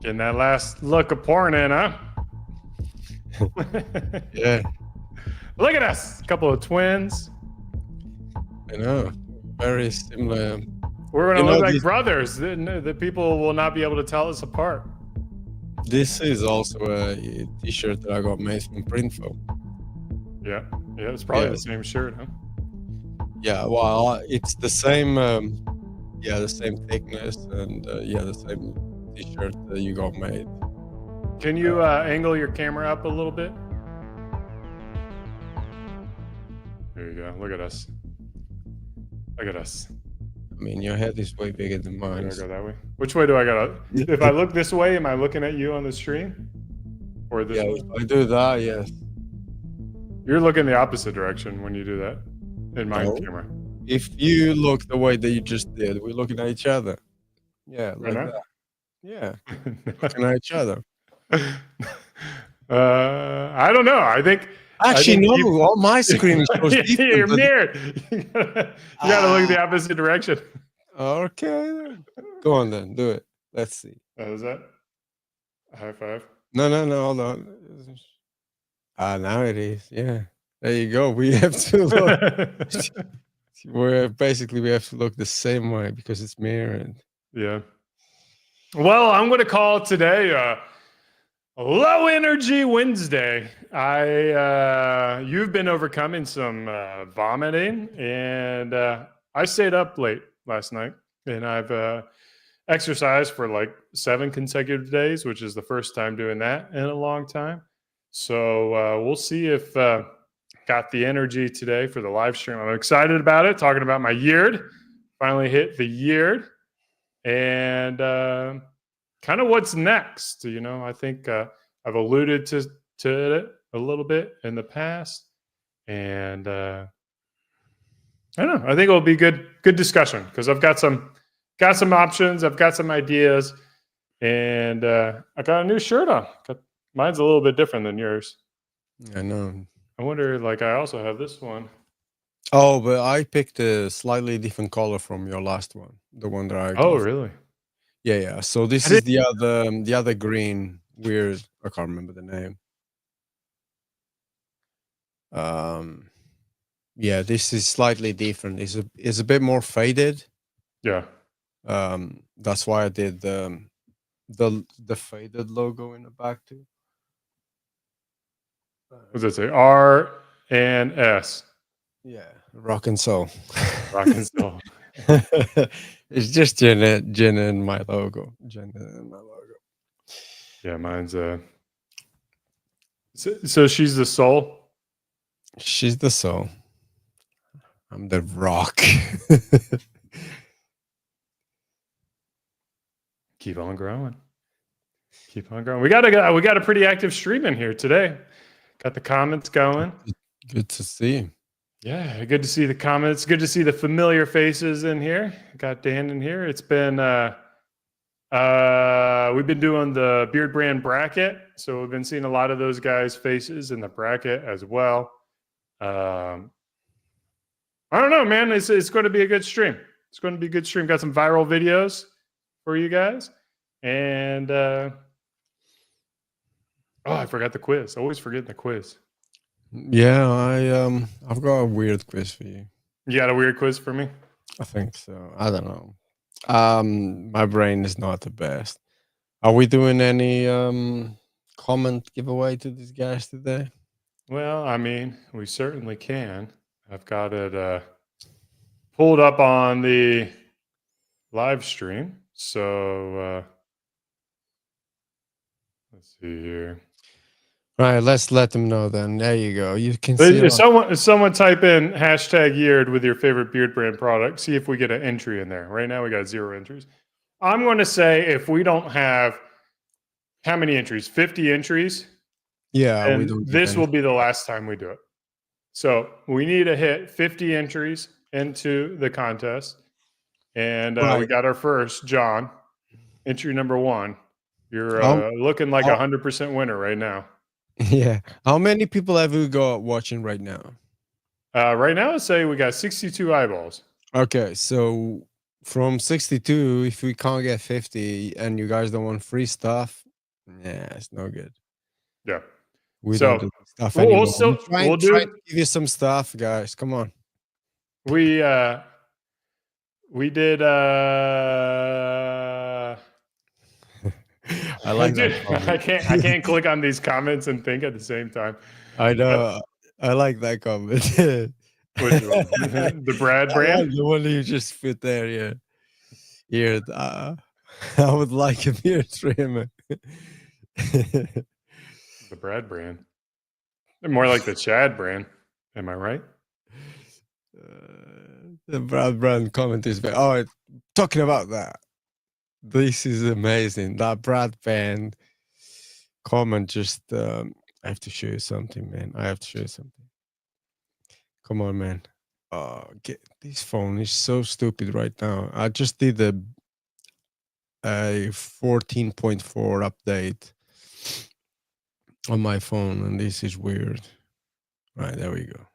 Getting that last look of porn in, huh? Yeah, Look at us, a couple of twins. I know. Very similar. We're You gonna look know, like brothers. The people will not be able to tell us apart. this is also a T-shirt that I got made from Printful. Yeah, it's probably the Yes. same shirt, huh? Yeah, well, it's the same. Yeah, the same thickness, and yeah, the same T-shirt that you got made. Can you angle your camera up a little bit? There you go. Look at us. Look at us. I mean, your head is way bigger than Do I mine. go that way? Which way do I go? If I look this way, am I looking at you on the stream? Or this Yeah, way? if I do that, yes. You're looking the opposite direction when you do that in my No. camera. If you look the way that you just did, we're looking at each other. Yeah, Right like now? that. Yeah, looking at each other. I don't know. I Actually, think no, you, on my screen shows you're different. mirrored. You gotta look the opposite direction. Okay, then. Go on then, do it. Let's see. Is that high five? No, hold on. Now it is. Yeah, there you go. We have to look. We have to look the same way because it's mirrored. Yeah. Well, I'm going to call today Low Energy Wednesday. You've been overcoming some vomiting, and I stayed up late last night, and I've exercised for like 7 consecutive days, which is the first time doing that in a long time. So we'll see if got the energy today for the live stream. I'm excited about it. Talking about my year, finally hit the year, and kind of what's next. I think I've alluded to it a little bit in the past, and I don't know. I think it'll be good discussion because I've got some options. I've got some ideas, and I got a new shirt on. Mine's a little bit different than yours. I know. I wonder, like, I also have this one. Oh, but I picked a slightly different color from your last one, the one that I Oh, got. really? Yeah. So this I is didn't. the other green weird. I can't remember the name. Yeah, this is slightly different. It's a bit more faded. Yeah. That's why I did the faded logo in the back too. What does it say? R and S. Yeah, rock and soul. Rock and soul. It's just Jenna and my logo. Yeah, mine's so she's the soul. She's the soul. I'm the rock. Keep on growing. Keep on growing. We got a pretty active stream in here today. Got the comments going. Good to see. Yeah, good to see the comments. Good to see the familiar faces in here. Got Dan in here. It's been we've been doing the beard brand bracket, so we've been seeing a lot of those guys' faces in the bracket as well. I don't know, man. It's going to be a good stream. It's going to be a good stream. Got some viral videos for you guys, and I forgot the quiz. Always forgetting the quiz. Yeah, I've got a weird quiz for you. You got a weird quiz for me? I think so. I don't know. My brain is not the best. Are we doing any comment giveaway to these guys today? Well, I mean, we certainly can. I've got it pulled up on the live stream. So let's see here. All right, let's let them know then. There you go. You can see. If someone type in #Yeared with your favorite beard brand product, see if we get an entry in there. Right now we got 0 entries. I'm going to say if we don't have how many entries? 50 entries. Yeah, and this will be the last time we do it. So we need to hit 50 entries into the contest. And we got our first, John, entry number 1. You're looking like 100% winner right now. Yeah. How many people have we got watching right now? Right now, let's say we got 62 eyeballs. Okay, so from 62, if we can't get 50 and you guys don't want free stuff, yeah, it's no good. Yeah. We So, don't do stuff we'll anymore. still- We'll do- try to give you some stuff, guys. Come on. We did I like dude, that comment. I can't click on these comments and think at the same time. I know. I like that comment. Which one? The Brad brand? The one you just put there, yeah. Here, I would like a beard trimmer. The Brad brand. More like the Chad brand. Am I right? The Brad brand comment is talking about that. This is amazing. That Brad band comment just I have to show you something, man. I have to show you something. Come on, man. This phone is so stupid right now. I just did a 14.4 update on my phone, and this is weird. Right, there we go.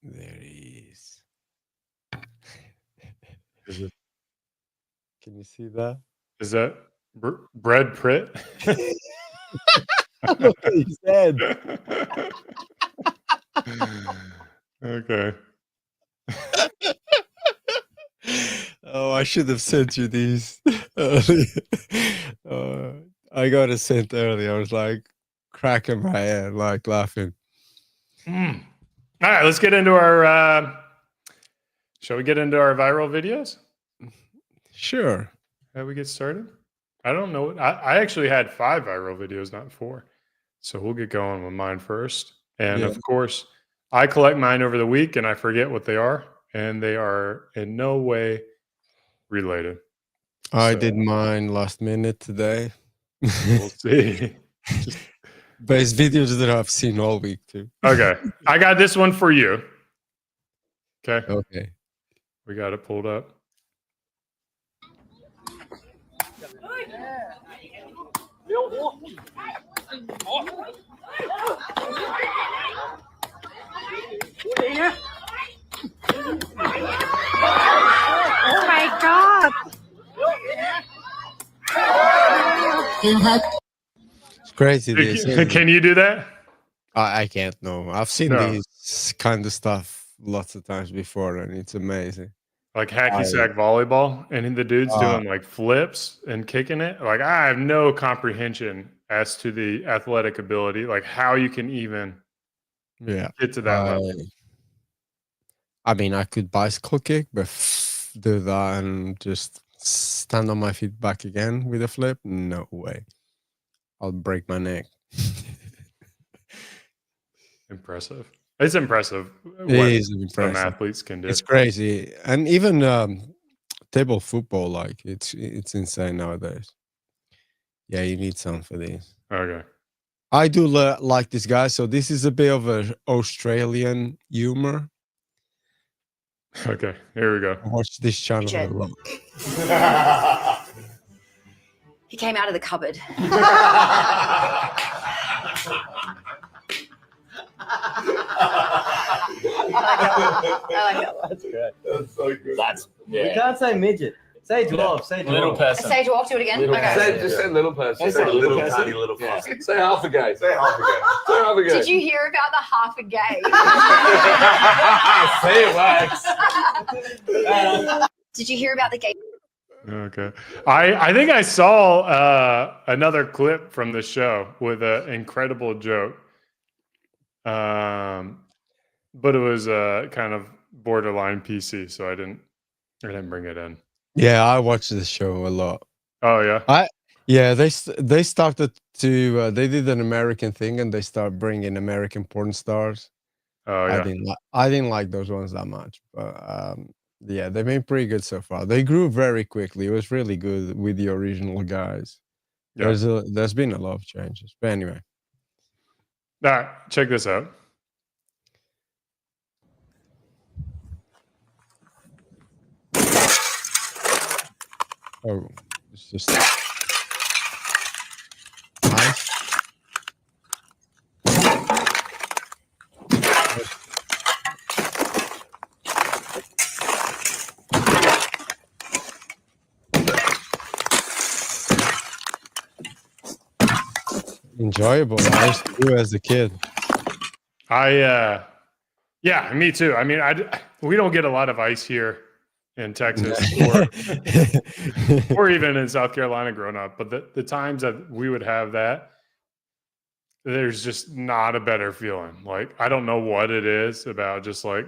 There he is. Can you see that? Is that Brad Pitt? Look at his head. Okay. Oh, I should have sent you these earlier. I got it sent early. I was like cracking my head, like laughing. All right, let's get into our. Shall we get into our viral videos? Sure. How we get started? I don't know. I actually had 5 viral videos, not 4. So we'll get going with mine first. And Yeah. of course, I collect mine over the week and I forget what they are. And they are in no way related. I So- did mine last minute today. We'll see. Best videos that I've seen all week too. Okay. I got this one for you. Okay. Okay. We got it pulled up. Oh my god! It's crazy. This, Can you do that? I can't know. I've seen No. these kind of stuff lots of times before, and it's amazing. Like hacky sack volleyball, and the dude's doing like flips and kicking it. Like I have no comprehension as to the athletic ability, like how you can even get to that level. I mean, I could bicycle kick, but do that and just stand on my feet back again with a flip? No way. I'll break my neck. Impressive. It's impressive. It is Some impressive. athletes can do. It's crazy, and even table football, like it's insane nowadays. Yeah, you need some for this. Okay. I do like this guy. So this is a bit of an Australian humor. Okay, here we go. I watch this channel a lot. He came out of the cupboard. I like that one. That's great. That's so good. That's You yeah. can't say midget. Say dwarf. Say dwarf. Little person. Say dwarf, do it again. Little Okay. person. Just say little person. Say little tiny person. little Yeah. fucker. Say half a gay. Say half a gay. Say half a gay. Did you hear about the half a gay? Say it works. Did you hear about the gay? Okay. I think I saw another clip from the show with an incredible joke. But it was kind of borderline PC, so I didn't bring it in. Yeah, I watch the show a lot. Oh yeah. Yeah, they started to they did an American thing and they started bringing American porn stars. Oh yeah. I didn't like those ones that much, but yeah, they've been pretty good so far. They grew very quickly. It was really good with the original guys. Yeah. There's been a lot of changes, but anyway. All right, check this out. Oh, it's just nice. enjoyable. I used to do as a kid. Yeah, me too. I mean, we don't get a lot of ice here in Texas or even in South Carolina growing up, but the times that we would have that, there's just not a better feeling. Like, I don't know what it is about just like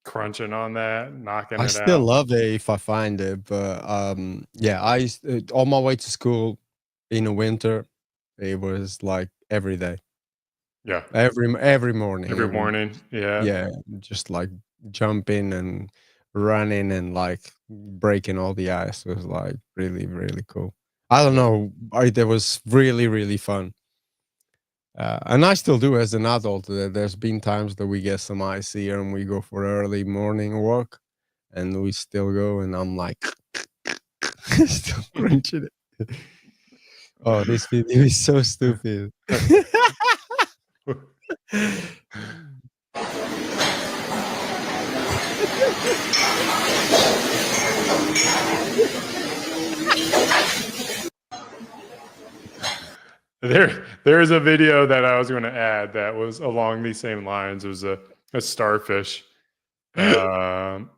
crunching on that, knocking I it still out. love it if I find it, but yeah, I used on my way to school in the winter, it was like every day, Yeah. every morning, Every morning. Yeah. yeah, just like jumping and running and like breaking all the ice was like really really cool. I don't know, it was really fun. And I still do as an adult. There's been times that we get some ice here and we go for early morning walk, and we still go, and I'm like still crunching it. Oh, this video is so stupid. There's a video that I was going to add that was along these same lines. It was a starfish. We'll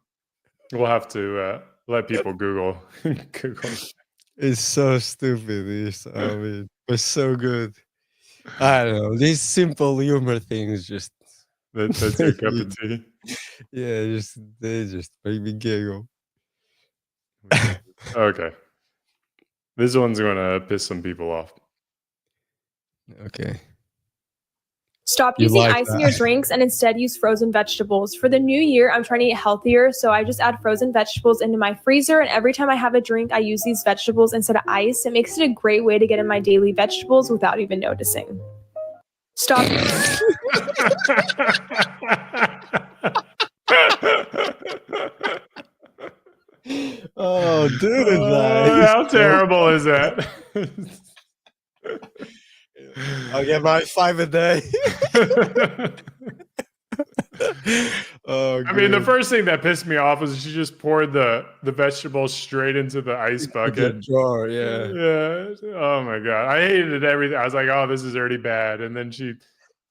have to let people Google. Google. It's so stupid. I mean, it's so good. I don't know. These simple humor things just That's your cup of tea. yeah, they just make me giggle. Okay. This one's going to piss some people off. Okay. Stop You using like ice in that? your drinks and instead use frozen vegetables. For the new year, I'm trying to eat healthier, so I just add frozen vegetables into my freezer, and every time I have a drink, I use these vegetables instead of ice. It makes it a great way to get in my daily vegetables without even noticing. Stop. Oh, dude, How terrible is that? I'll get my 5 a day. Oh, I mean, the good. first thing that pissed me off was she just poured the vegetables straight into the ice The bucket. jar, yeah. Yeah. Oh my god, I hated everything. I was like, "Oh, this is already bad," and then she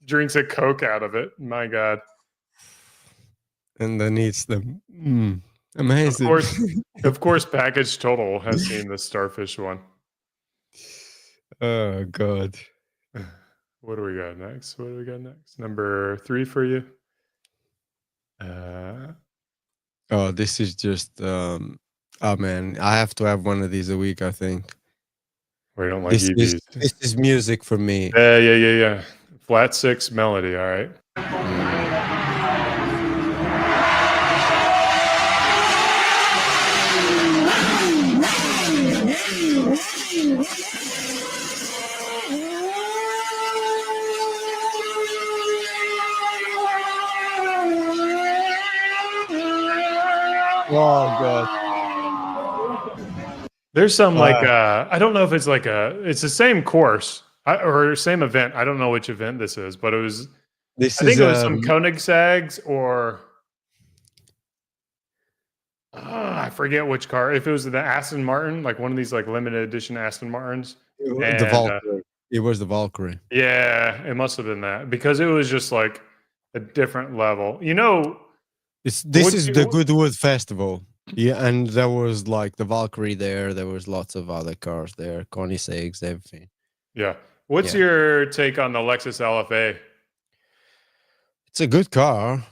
drinks a Coke out of it. My god. And then eats them. Amazing. Of course, Package Total has seen the starfish one. Oh god. What do we got next? Number 3 for you. Oh, this is just oh man, I have to have one of these a week, I think. We don't like EVs. This is music for me. Yeah. Flat 6 melody. All right. Oh god. There's some like I don't know if it's like it's the same course or same event. I don't know which event this is, but it was. I think it was some Koenigsegg's or I forget which car. If it was the Aston Martin, like one of these like limited edition Aston Martins. The Valkyrie. It was the Valkyrie. Yeah, it must have been that because it was just like a different level. You know, This Would is you- the Goodwood Festival. Yeah, and there was like the Valkyrie there. There was lots of other cars there, Koenigseggs, everything. yeah. What's Yeah. your take on the Lexus LFA? It's a good car,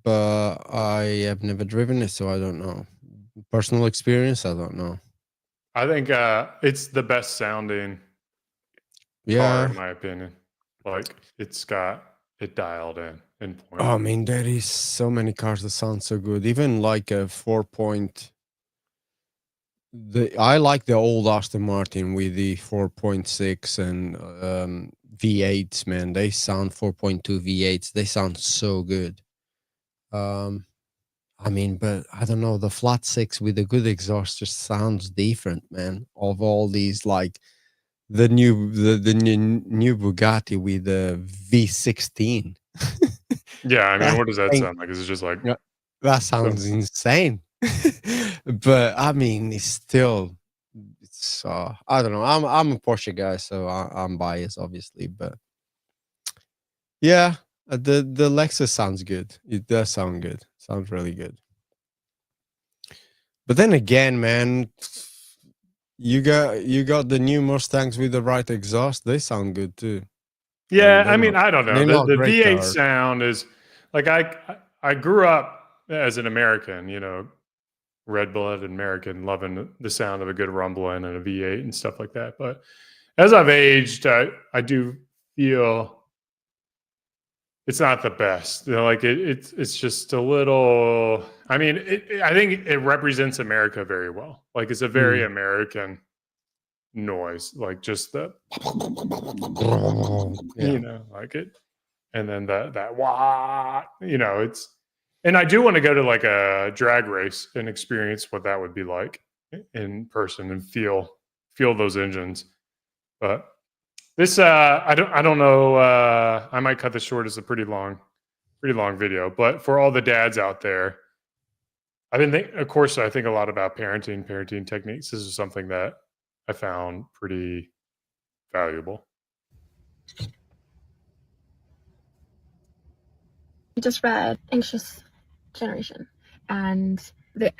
but I have never driven it, so I don't know. Personal experience, I don't know. I think it's the best sounding car, Yeah. in my opinion. Like it's got it dialed in point. Oh, I mean, there is so many cars that sound so good. Even like a 4. I like the old Aston Martin with the 4.6 and V8s, man. They sound 4.2 V8s. They sound so good. I mean, but I don't know, the flat 6 with a good exhaust just sounds different, man. Of all these, like the new Bugatti with the V16. Yeah, I mean, what does that sound like? Is it just like Yeah. That sounds insane. But I mean, it's it's I don't know. I'm a Porsche guy, so I'm biased, obviously, but yeah, the Lexus sounds good. It does sound good. Sounds really good. But then again, man, you got the new Mustangs with the right exhaust. They sound good too. Yeah, they're I mean, not- I don't know. they're not The great V8 cars. sound is like I grew up as an American, you know, red-blooded American, loving the sound of a good rumbling and a V8 and stuff like that. But as I've aged, I do feel it's not the best. You know, like it's just a little. I mean, I think it represents America very well. Like it's a very American noise, like just the you know, like it, and then that wah, you know, it's. And I do want to go to like a drag race and experience what that would be like in person and feel those engines. But this I don't know. I might cut this short. It's a pretty long video. But for all the dads out there, of course, I think a lot about parenting techniques. This is something that I found pretty valuable. I just read Anxious Generation, and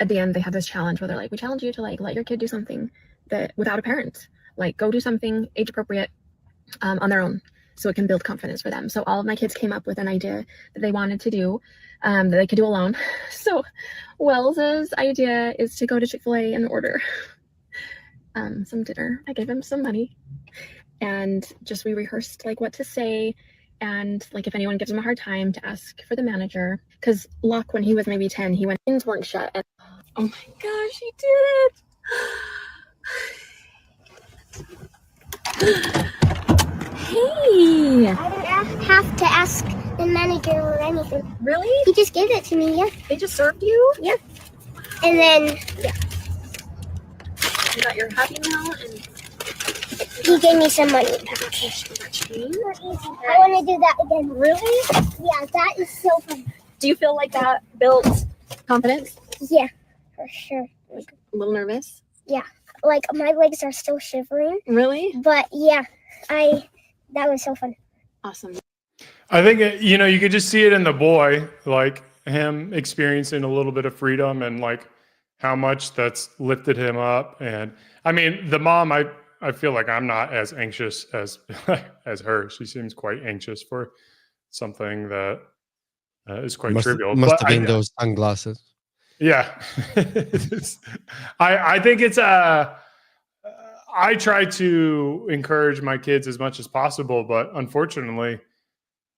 at the end they have this challenge where they're like, we challenge you to like let your kid do something that without a parent, like go do something age appropriate on their own, so it can build confidence for them. So all of my kids came up with an idea that they wanted to do that they could do alone. So Wells's idea is to go to Chick-fil-A and order some dinner. I gave him some money, and just we rehearsed like what to say, and like if anyone gives him a hard time, to ask for the manager. Because Locke, when he was maybe 10, he went, things weren't shut, and oh my gosh, he did it. Hey! I didn't have to ask the manager or anything. Really? He just gave it to me, yeah. They just served you? Yeah. And then, yeah. You got your Happy Meal and He gave me some money. okay, change. I want to do that again. Really? Yeah, that is so fun. Do you feel like that built confidence? Yeah, for sure. Like a little nervous? Like my legs are still shivering, Really? but yeah, that was so fun. Awesome. I think you know, you could just see it in the boy, like him experiencing a little bit of freedom and like how much that's lifted him up. And I mean, the mom, I feel like I'm not as anxious as as her. She seems quite anxious for something that is quite trivial. Must But have been those sunglasses. yeah, I think it's I try to encourage my kids as much as possible, but unfortunately,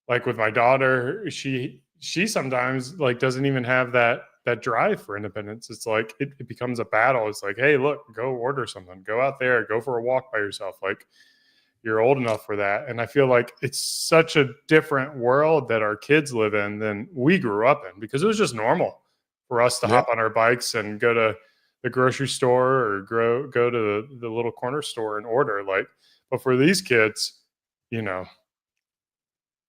like with my daughter, she sometimes like doesn't even have that drive for independence. It's like it becomes a battle. It's like, hey, look, go order something, go out there, go for a walk by yourself. Like you're old enough for that. And I feel like it's such a different world that our kids live in than we grew up in, because it was just normal for us to hop on our bikes and go to the grocery store or go to the little corner store and order. Like, but for these kids, you know,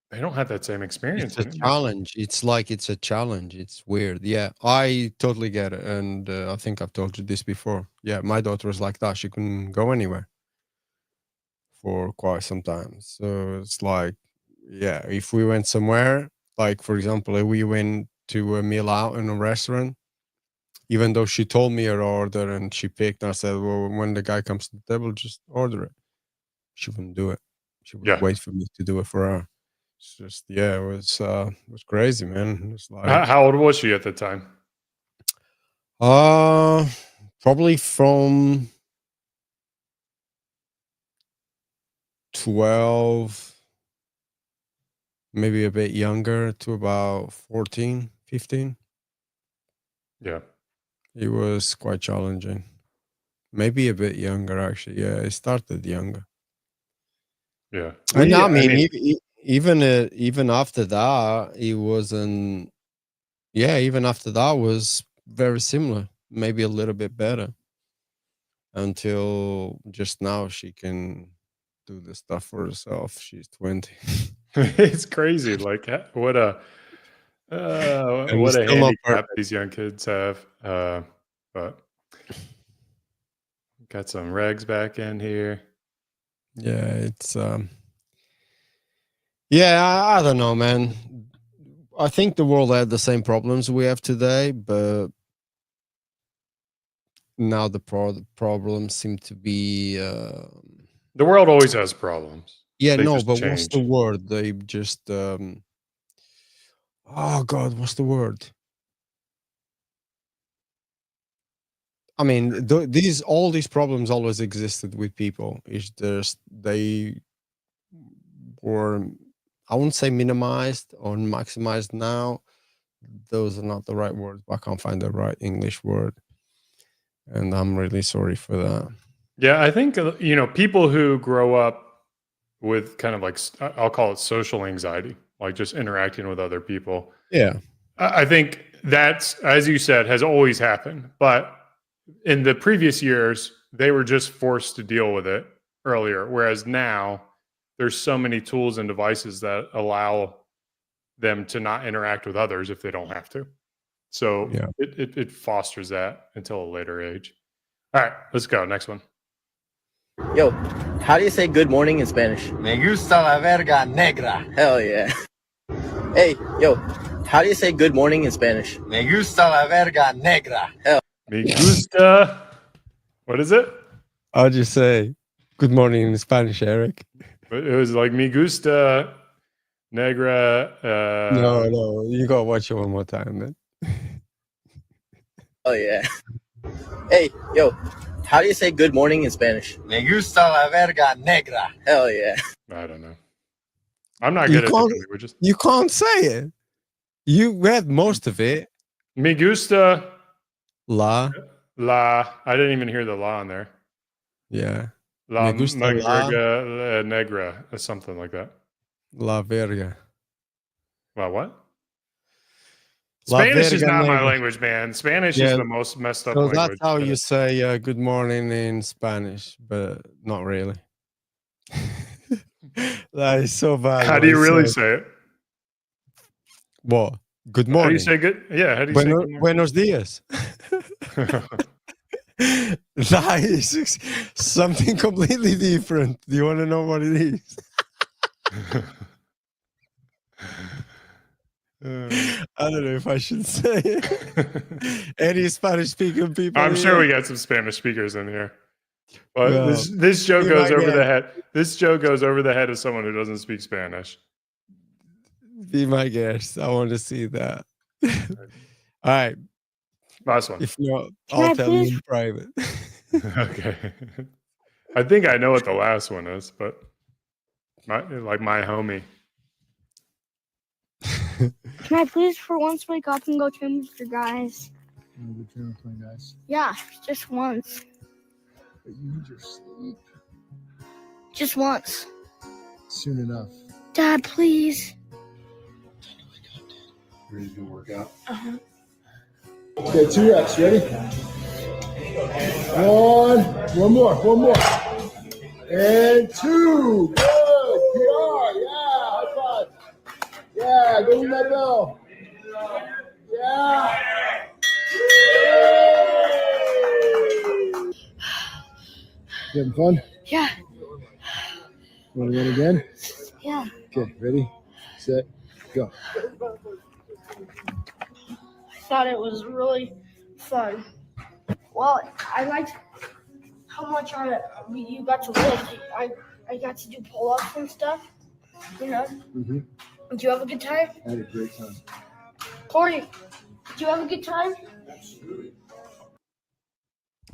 they don't have that same experience. It's a challenge. It's like it's a challenge. It's weird. Yeah, I totally get it. And I think I've told you this before. Yeah, my daughter was like that. She couldn't go anywhere for quite some time. So it's like, yeah, if we went somewhere, like for example, if we went to a meal out in a restaurant, even though she told me her order and she picked, and I said, well, when the guy comes to the table, just order it. She wouldn't do it. She would wait for me to do it for her. It's just, yeah, it was crazy, man. It was like, How old was she at the time? probably from 12, maybe a bit younger, to about 14, 15. Yeah. It was quite challenging. Maybe a bit younger, actually. Yeah, it started younger. Yeah. And I mean, even after that, it wasn't. Yeah, even after that was very similar, maybe a little bit better. Until just now, she can do the stuff for herself. She's 20. It's crazy. Like what a handicap these young kids have. But Got some regs back in here. Yeah, it's yeah, I don't know, man. I think the world had the same problems we have today, but now the problems seem to be The world always has problems. yeah, They no, just but what's the change. word? They just oh God, what's the word? I mean, all these problems always existed with people. It's just they were, I wouldn't say minimized or maximized now. Those are not the right words. I can't find the right English word, and I'm really sorry for that. Yeah, I think people who grow up with kind of like I'll call it social anxiety, like just interacting with other people. Yeah, I think that's, as you said, has always happened. But in the previous years, they were just forced to deal with it earlier. Whereas now there's so many tools and devices that allow them to not interact with others if they don't have to. So yeah. it fosters that until a later age. All right, let's go. Next one. Yo, how do you say good morning in Spanish? Me gusta la verga negra. Hell yeah. Hey, yo, how do you say good morning in Spanish? Me gusta la verga negra. Hell. Me gusta. What is it? I'll just say good morning in Spanish, Eric. It was like me gusta negra. No, you gotta watch it one more time, man. Oh yeah. Hey, yo, how do you say good morning in Spanish? Me gusta la verga negra. Hell yeah. I don't know. I'm not good at different languages. You can't say it. You read most of it. Me gusta La. I didn't even hear the la in there. Yeah. La Me gusta verga negra or something like that. La verga. Well, what? La Spanish is verga not my negra. language, man. Spanish Yeah, is the most messed up So language. that's how you say good morning in Spanish, but not really. That is so bad. How do you really say it? What? Good How do morning. you say good? Yeah, how do you say good morning? Buenos dias. That is something completely different. Do you want to know what it is? I don't know if I should say it. Any Spanish speaking people? I'm sure here? we got some Spanish speakers in here. But Well, this joke be goes my over the guest. head. This joke goes over the head of someone who doesn't speak Spanish. Be my guest. I want to see that. All right. Last one. If not, Can I'll I tell you please- in private. Okay. I think I know what the last one is, but my homie. Can I please, for once, wake up and go train with your guys? Yeah, just once. But you need your sleep Just once. soon enough. Dad, please. Ready to do a workout? Uh-huh. Okay, 2 reps. Ready? One more. And 2. Good. PR. Yeah. High five. Yeah. Go ring that bell. Yeah. You having fun? Yeah. Want to run again? Yeah. Okay. Ready? Set. Go. I thought it was really fun. Well, I liked how much you got to lift. I got to do pull-ups and stuff. You know. Mm-hmm. Did you have a good time? I had a great time. Corey, did you have a good time?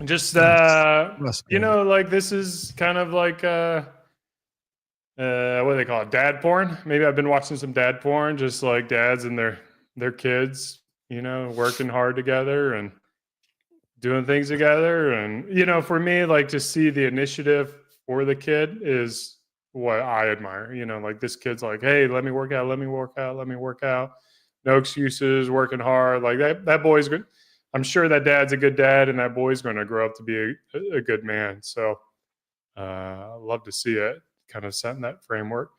Just That's you good. know, like this is kind of like what do they call it? Dad porn. Maybe I've been watching some dad porn, just like dads and their kids, you know, working hard together and doing things together. And you know, for me, like to see the initiative for the kid is what I admire. You know, like this kid's like, hey, let me work out. No excuses, working hard. Like that boy's good. I'm sure that dad's a good dad and that boy's going to grow up to be a good man. So I love to see it kind of set in that framework.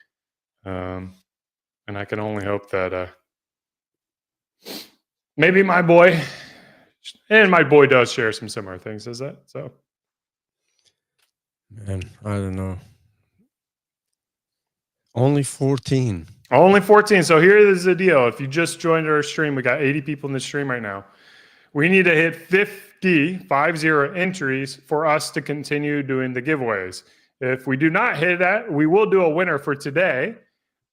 And I can only hope that maybe my boy does share some similar things as that. So Man, I don't know. Only 14. Only 14. So here is the deal. If you just joined our stream, we got 80 people in the stream right now. We need to hit 50 entries for us to continue doing the giveaways. If we do not hit that, we will do a winner for today,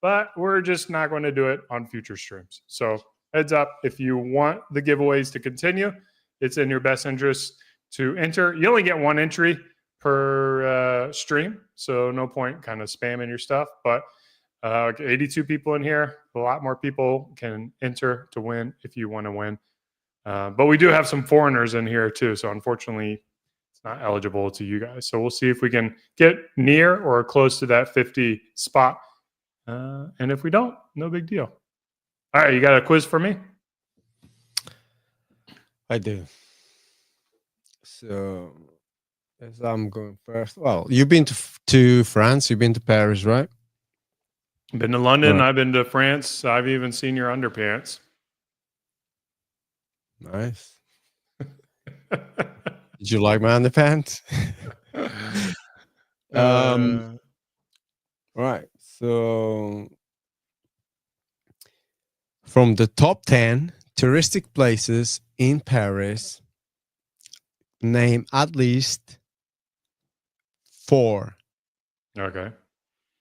but we're just not going to do it on future streams. So heads up, if you want the giveaways to continue, it's in your best interest to enter. You only get one entry per stream, so no point kind of spamming your stuff. But 82 people in here, a lot more people can enter to win if you want to win. But we do have some foreigners in here too, so unfortunately, it's not eligible to you guys. So we'll see if we can get near or close to that 50 spot. And if we don't, no big deal. All right, you got a quiz for me? I do. So, as I'm going first. Well, you've been to France. You've been to Paris, right? Been to London. Right. I've been to France. I've even seen your underpants. Nice. Did you like my underpants? Right. So, from the top 10 touristic places in Paris, name at least 4. Okay.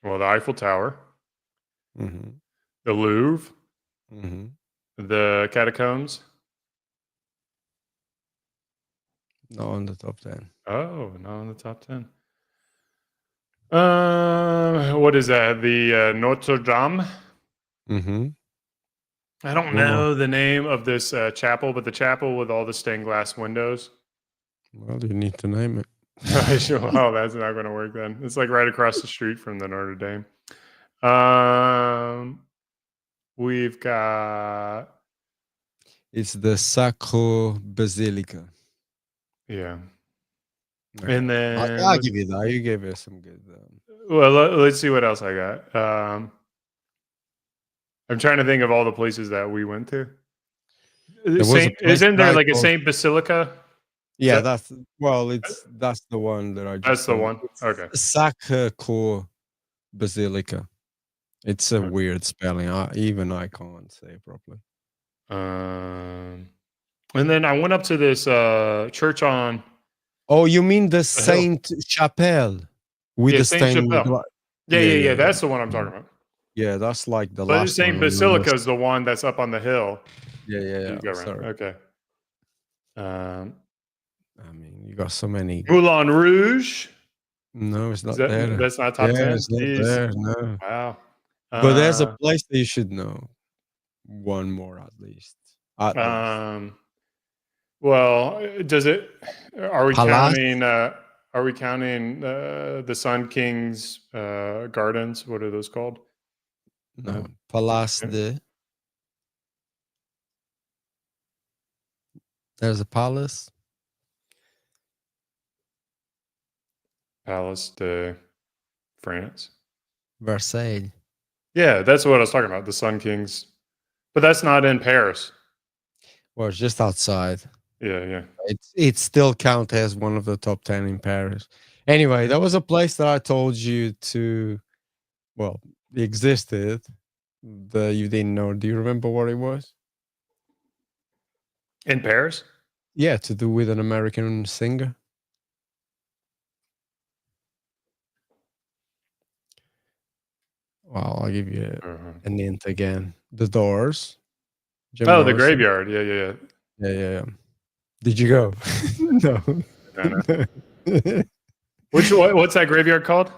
Well, the Eiffel Tower, Mm-hmm. the Louvre, Mm-hmm. the catacombs. Not on the top 10. Oh, not in the top 10. What is that? The Notre Dame? Mm-hmm. I don't know the name of this chapel, but the chapel with all the stained glass windows. Well, you need to name it. Oh, that's not going to work then. It's like right across the street from the Notre Dame. We've got... It's the Sacro Basilica. Yeah. Okay. And then... I'll give you that. You gave us some good... Well, let's see what else I got. I'm trying to think of all the places that we went to. Isn't there like a Saint Basilica? Yeah, that's the one that I just That's the said. one. It's Okay. Sacre Basilica. It's a weird spelling. Even I can't say it properly. And then I went up to this church on... Oh, you mean the Saint Chapelle with the Saint stained Chapelle. Yeah. That's the one I'm talking about. Yeah, that's like the But last Saint one. Basilica is the one that's up on the hill. Yeah. You go around. Sorry. Okay. I mean, you got so many. Moulin Rouge. No, it's not there. That's not top 10. It's not there. No. Wow. But there's a place that you should know. One more at least. Well, does it? Are we Palace? counting? Are we counting the Sun King's gardens? What are those called? No, Palace de. There's a palace. Palace de France. Versailles. Yeah, that's what I was talking about. The Sun King's, but that's not in Paris. Well, it's just outside. Yeah. It still counts as one of the top 10 in Paris. Anyway, that was a place that I told you to. Well, it existed. That you didn't know. Do you remember what it was? In Paris? Yeah, to do with an American singer. Well, I'll give you an hint again. The Doors. Jim Morrison. The Graveyard. Yeah. Did you go? No. What's that graveyard called?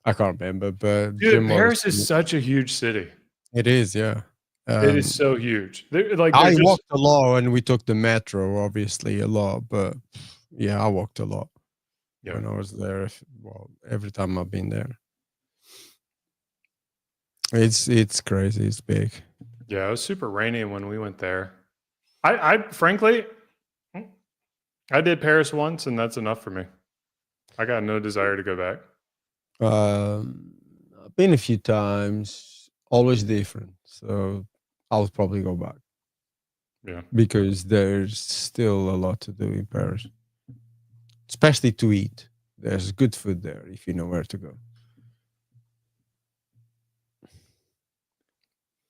I can't remember, but dude, Paris is such a huge city. It is, yeah. It is so huge. I walked a lot, and we took the metro, obviously, a lot. But yeah, I walked a lot when I was there. Every time I've been there, it's crazy. It's big. Yeah, it was super rainy when we went there. I frankly, I did Paris once, and that's enough for me. I got no desire to go back. I've been a few times, always different. So I'll probably go back. Yeah. Because there's still a lot to do in Paris. Especially to eat. There's good food there if you know where to go.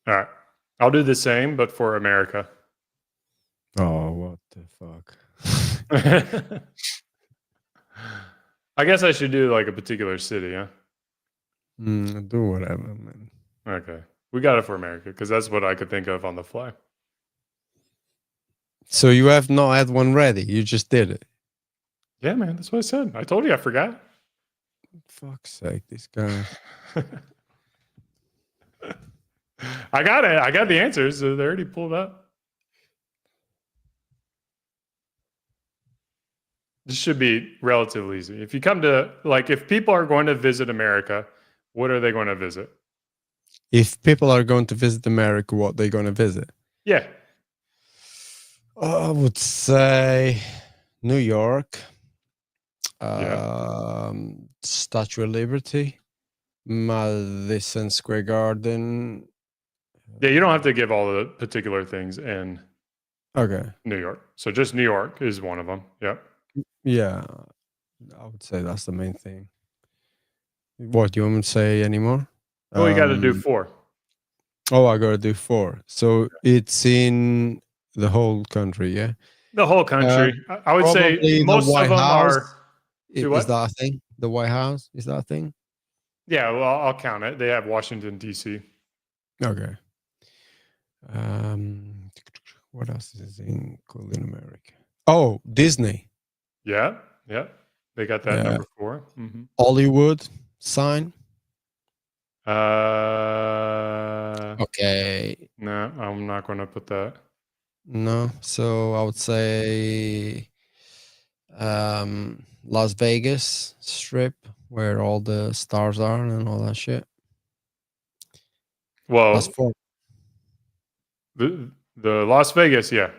All right. I'll do the same, but for America. Oh, what the fuck? I guess I should do like a particular city, huh? Do whatever, man. Okay. We got it for America because that's what I could think of on the fly. So you have not had one ready. You just did it. Yeah, man. That's what I said. I told you I forgot. Fuck's sake, this guy. I got it. I got the answers. They're already pulled up. This should be relatively easy. If you come to, like, if people are going to visit America, what are they going to visit? If people are going to visit America, what they're going to visit? Yeah. I would say New York, Statue of Liberty, Madison Square Garden. Yeah, you don't have to give all the particular things in Okay. New York. So just New York is one of them. Yep. Yeah, I would say that's the main thing. What, do you want me to say anymore? Oh, you got to do 4. Oh, I got to do 4. So it's in the whole country, yeah? The whole country. I would say Probably most the White of them House. are. Is that a thing? The White House? Is that a thing? Yeah, well, I'll count it. They have Washington, D.C. Okay. What else is cool in America? Oh, Disney. Yeah, yeah. They got that number 4. Mm-hmm. Hollywood sign. Okay. No, I'm not going to put that. No. So I would say Las Vegas Strip, where all the stars are and all that shit. Well, that's 4. The Las Vegas, yeah.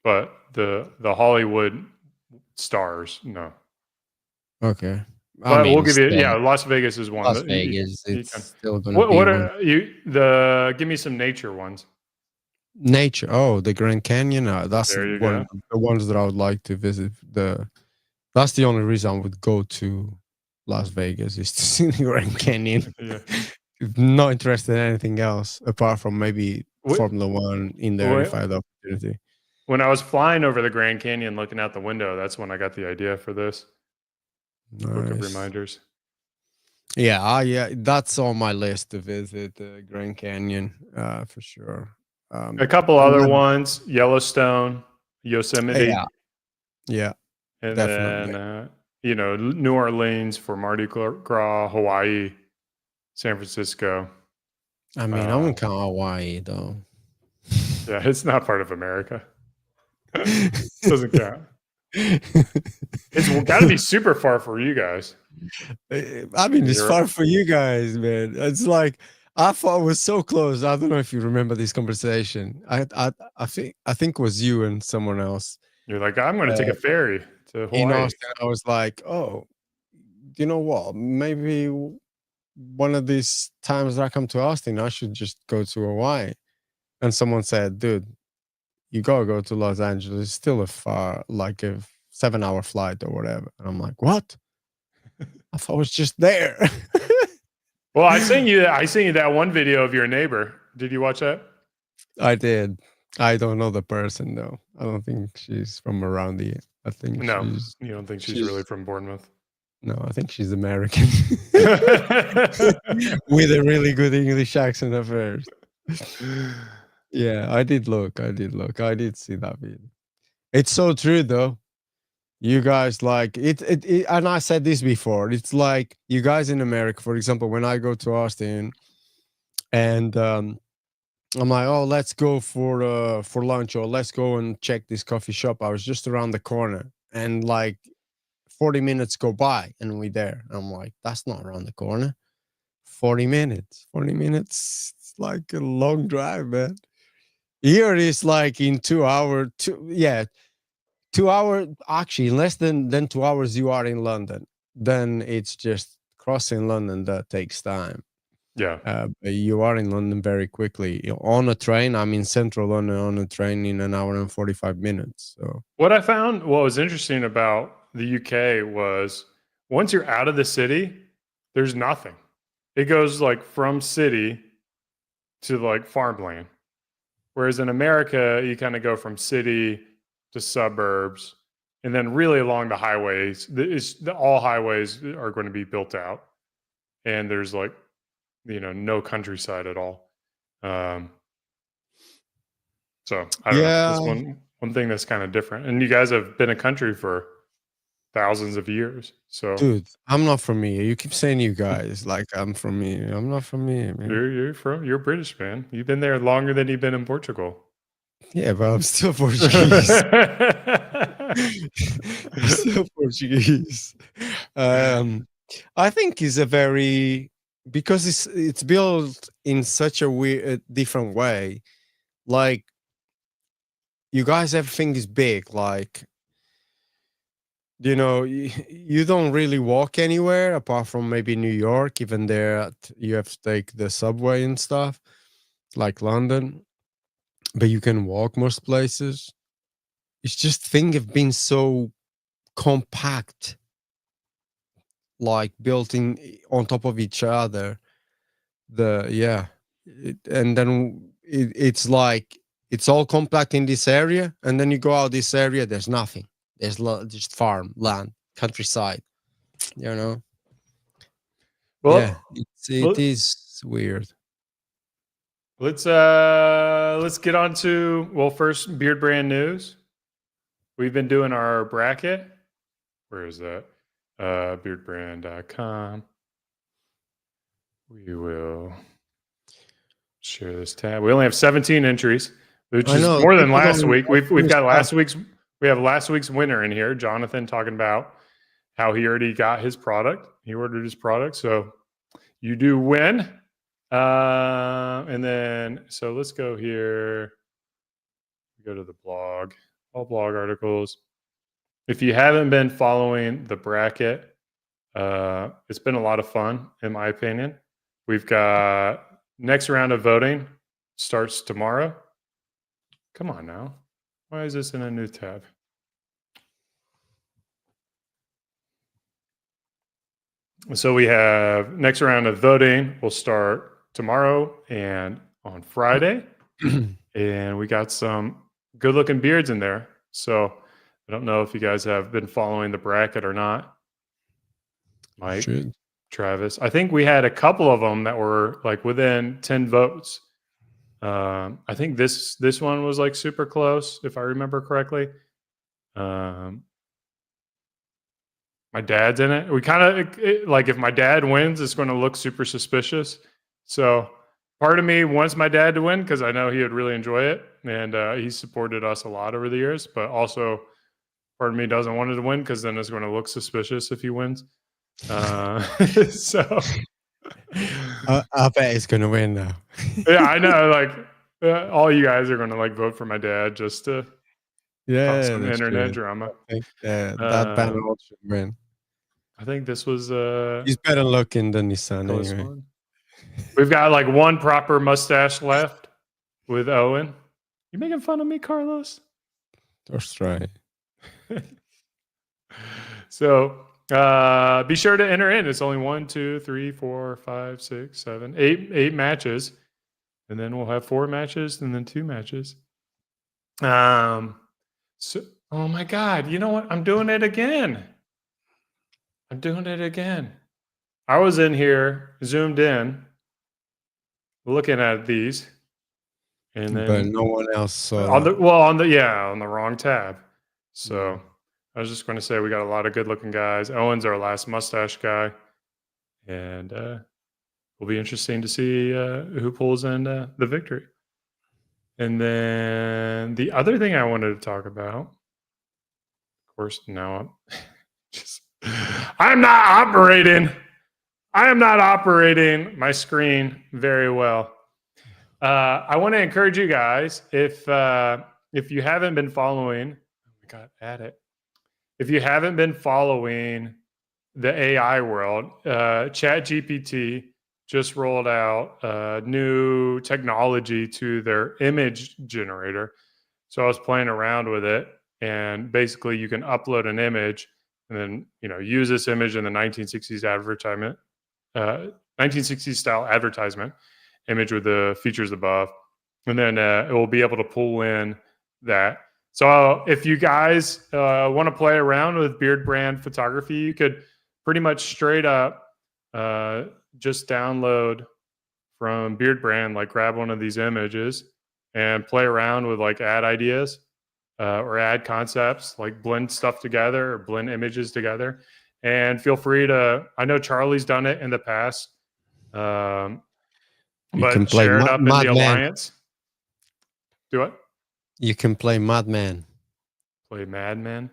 But the Hollywood stars, no. Okay. But we'll give you, Las Vegas is one. Las Vegas, it's still going to what, be what one. are you, give me some nature ones. Nature. Oh, the Grand Canyon. That's There you one of the ones that I would like to visit. That's the only reason I would go to Las Vegas is to see the Grand Canyon. Yeah. Not interested in anything else apart from maybe Formula One in there if I had the opportunity. When I was flying over the Grand Canyon looking out the window, that's when I got the idea for this. Book of reminders. Yeah, yeah, that's on my list to visit the Grand Canyon for sure. A couple other ones: Yellowstone, Yosemite. Yeah, and definitely. then New Orleans for Mardi Gras, Hawaii, San Francisco. I mean, I wouldn't count Hawaii though. Yeah, it's not part of America. Doesn't count. It's got to be super far for you guys. I mean, it's far for you guys, man. It's like I thought it was so close. I don't know if you remember this conversation. I think it was you and someone else. You're like, I'm going to take a ferry to Hawaii. In Austin, I was like, oh, you know what? Maybe one of these times that I come to Austin, I should just go to Hawaii. And someone said, dude, you gotta go to Los Angeles. It's still a 7-hour flight or whatever. And I'm like, what? I thought it was just there. Well, I sent you that one video of your neighbor. Did you watch that? I did. I don't know the person though. I don't think she's from around here. I think you don't think she's really from Bournemouth? No, I think she's American. With a really good English accent at first. Yeah, I did look. I did see that video. It's so true though. You guys like it, and I said this before. It's like you guys in America, for example, when I go to Austin and I'm like, oh, let's go for lunch or let's go and check this coffee shop. I was just around the corner and like 40 minutes go by and we're there. I'm like, that's not around the corner. 40 minutes. It's like a long drive, man. Here is like in 2 hours, 2 hours, actually in less than 2 hours you are in London. Then it's just crossing London that takes time. Yeah. But you are in London very quickly. On a train, I'm in central London on a train in 1 hour and 45 minutes. So what I found, what was interesting about the UK was once you're out of the city, there's nothing. It goes like from city to like farmland. Whereas in America, you kind of go from city to suburbs, and then really along the highways. All highways are going to be built out, and there's like, no countryside at all. So I don't know. That's one thing that's kind of different. And you guys have been a country for thousands of years. So, dude, I'm not from here. You keep saying you guys like I'm from here. I'm not from here, man. You're British, man. You've been there longer than you've been in Portugal. Yeah, but I'm still Portuguese. I'm still Portuguese. I think it's a very, because it's built in such a weird, different way. Like, you guys, everything is big. Like, you don't really walk anywhere apart from maybe New York. Even there, you have to take the subway and stuff, like London. But you can walk most places. It's just things have been so compact, like built in on top of each other. And then it's like it's all compact in this area, and then you go out this area, there's nothing. There's just farm land, countryside. Well, yeah, it is weird. Let's get on to, first, Beard Brand news. We've been doing our bracket. Where is that? Beardbrand.com. We will share this tab. We only have 17 entries, which is more than last week. We've got we have last week's winner in here, Jonathan, talking about how he already got his product. He ordered his product, so you do win. And then, so let's go here. Go to the blog, all blog articles. If you haven't been following the bracket, it's been a lot of fun, in my opinion. We've got next round of voting starts tomorrow. Come on now. Why is this in a new tab? So we have next round of voting will start tomorrow and on Friday. And we got some good looking beards in there. So I don't know if you guys have been following the bracket or not. Mike, Travis. I think we had a couple of them that were like within 10 votes. I think this one was like super close, if I remember correctly. My dad's in it. We kind of like, if my dad wins, it's going to look super suspicious. So part of me wants my dad to win because I know he would really enjoy it, and he supported us a lot over the years. But also, part of me doesn't want it to win because then it's going to look suspicious if he wins. So I bet he's going to win now. Yeah, I know. Like all you guys are going to like vote for my dad just to cause some internet drama. I think that Bandholz should win. I think this was he's better looking than his son anyway. One. We've got like one proper mustache left with Owen. You making fun of me, Carlos? That's right. So be sure to enter in. It's only 1, 2, 3, 4, 5, 6, 7, 8 matches. And then we'll have 4 matches and then 2 matches. So, oh my God, you know what? I'm doing it again. I was in here, zoomed in, looking at these, and then but no one else saw on the wrong tab. So I was just going to say we got a lot of good looking guys. Owen's our last mustache guy, and will be interesting to see who pulls in the victory. And then the other thing I wanted to talk about, of course, now I am not operating my screen very well. I want to encourage you guys, if you haven't been following, oh my God, add it. If you haven't been following the AI world, ChatGPT just rolled out new technology to their image generator. So I was playing around with it, and basically you can upload an image and then use this image in the 1960s advertisement, 1960s style advertisement image with the features above, and then it will be able to pull in that. So if you guys want to play around with Beard Brand photography, you could pretty much straight up just download from Beard Brand, like grab one of these images and play around with like ad ideas or ad concepts, like blend stuff together or blend images together. And feel free to, I know Charlie's done it in the past, but share it up in the Alliance. Do what? You can play Madman. Play Madman.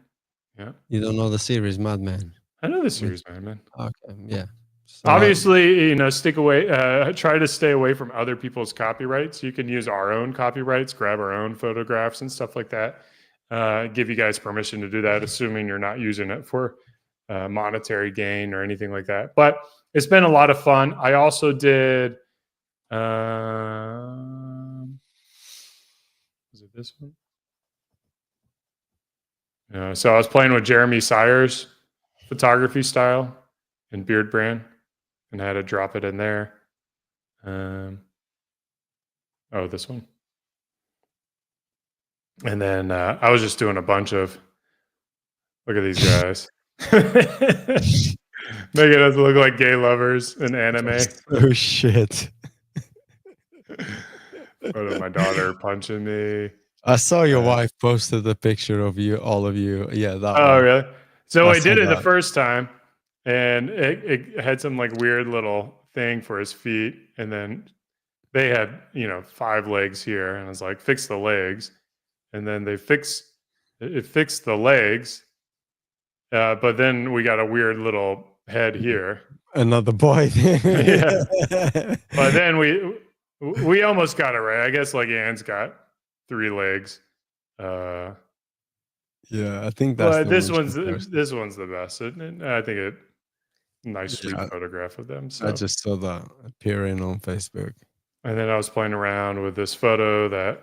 Yeah. You don't know the series Madman? I know the series Madman. Okay. Yeah. So Obviously, stick away. Try to stay away from other people's copyrights. You can use our own copyrights, grab our own photographs and stuff like that. Give you guys permission to do that, assuming you're not using it for monetary gain or anything like that. But it's been a lot of fun. I also did. Was it this one? So I was playing with Jeremy Sires' photography style in Beard Brand, and had to drop it in there. Oh, this one. And then I was just doing a bunch of. Look at these guys. Making us look like gay lovers in anime. Oh shit. Photo of my daughter punching me. I saw your wife posted a picture of you, all of you. Yeah, that Oh, one. really? So I I did saw it the that. first time, and it had some like weird little thing for his feet, and then they had 5 legs here, and I was like, fix the legs, and then it fixed the legs, but then we got a weird little head here. Another boy. Yeah. But then we almost got it right. I guess like Ann's got 3 legs. Yeah, I think that's. But the this one one's she posted. this one's the best. I think it nice sweet Yeah. photograph of them. So I just saw that appearing on Facebook. and then I was playing around with this photo that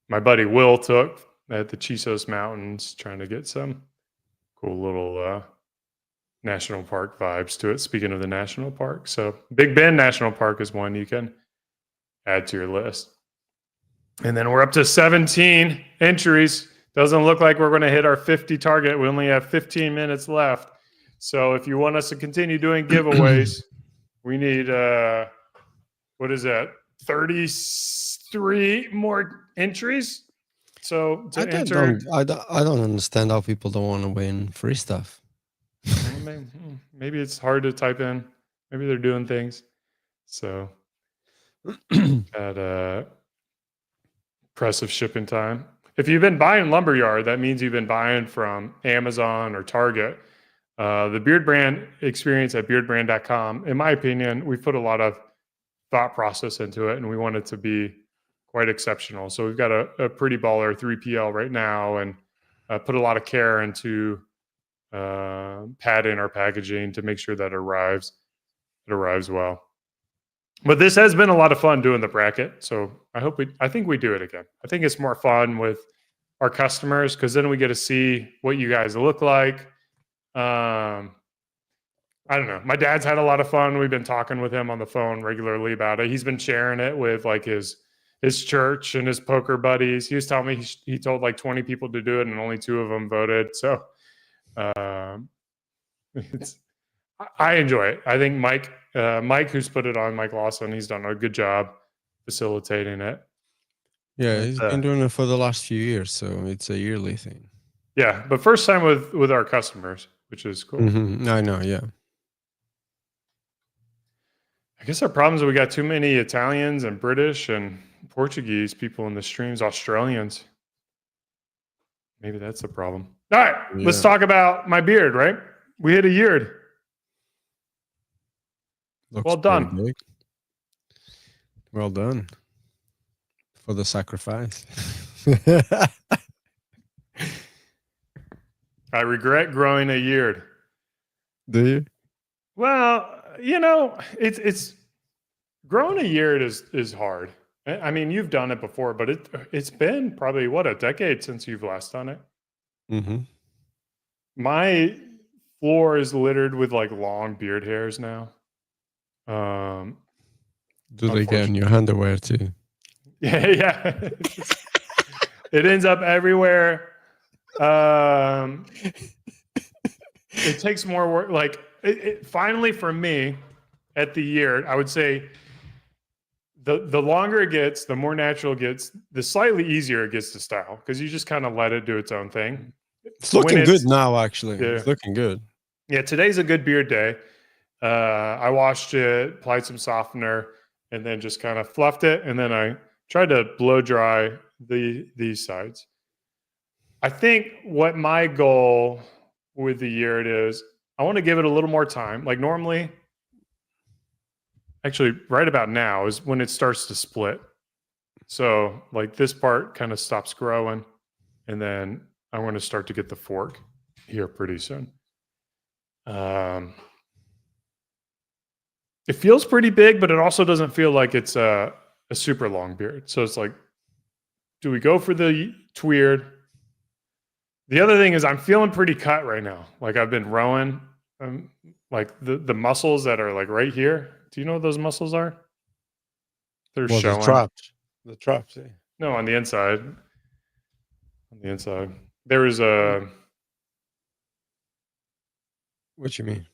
my buddy Will took at the Chisos Mountains, trying to get some cool little national park vibes to it. Speaking of the national park, so Big Bend National Park is one you can add to your list. And then we're up to 17 entries. Doesn't look like we're going to hit our 50 target. We only have 15 minutes left. So if you want us to continue doing giveaways, we need, what is that? 33 more entries. So to enter. I don't understand how people don't want to win free stuff. Maybe it's hard to type in. Maybe they're doing things. So at impressive shipping time. If you've been buying Lumberyard, that means you've been buying from Amazon or Target. The Beard Brand experience at beardbrand.com, in my opinion, we put a lot of thought process into it, and we want it to be quite exceptional. So we've got a pretty baller 3PL right now, and put a lot of care into padding our packaging to make sure that it arrives well. But this has been a lot of fun doing the bracket. So I think we do it again. I think it's more fun with our customers, because then we get to see what you guys look like. I don't know. My dad's had a lot of fun. We've been talking with him on the phone regularly about it. He's been sharing it with like his church and his poker buddies. He was telling me he told like 20 people to do it, and only 2 of them voted. So I enjoy it. I think Mike, who's put it on, Mike Lawson, he's done a good job facilitating it. Yeah, he's been doing it for the last few years, so it's a yearly thing. Yeah, but first time with our customers, which is cool. Mm-hmm. I know, yeah. I guess our problem is we got too many Italians and British and Portuguese people in the streams, Australians. Maybe that's the problem. All right, let's talk about my beard, right? We hit a year. Looks well done. big. Well done. For the sacrifice. I regret growing a year. Do you? Well, it's growing a year is hard. I mean, you've done it before, but it's been probably a decade since you've last done it. Mm-hmm. my floor is littered with like long beard hairs now. Do they get in your underwear too? Yeah. It ends up everywhere. It takes more work. Like finally for me at the year, I would say the longer it gets, the more natural it gets, the slightly easier it gets to style because you just kind of let it do its own thing. It's looking good now, actually. Yeah. It's looking good. Yeah, today's a good beard day. I washed it, applied some softener, and then just kind of fluffed it. And then I tried to blow dry these sides. I think what my goal with the year it is, I want to give it a little more time. Like normally, actually right about now is when it starts to split. So like this part kind of stops growing, and then I'm going to start to get the fork here pretty soon. It feels pretty big, but it also doesn't feel like it's a super long beard. So it's like, do we go for the tweered? The other thing is I'm feeling pretty cut right now. Like I've been rowing, like the muscles that are like right here. Do you know what those muscles are? They're showing. The traps. The traps, yeah. No, on the inside. On the inside. There is a... What you mean?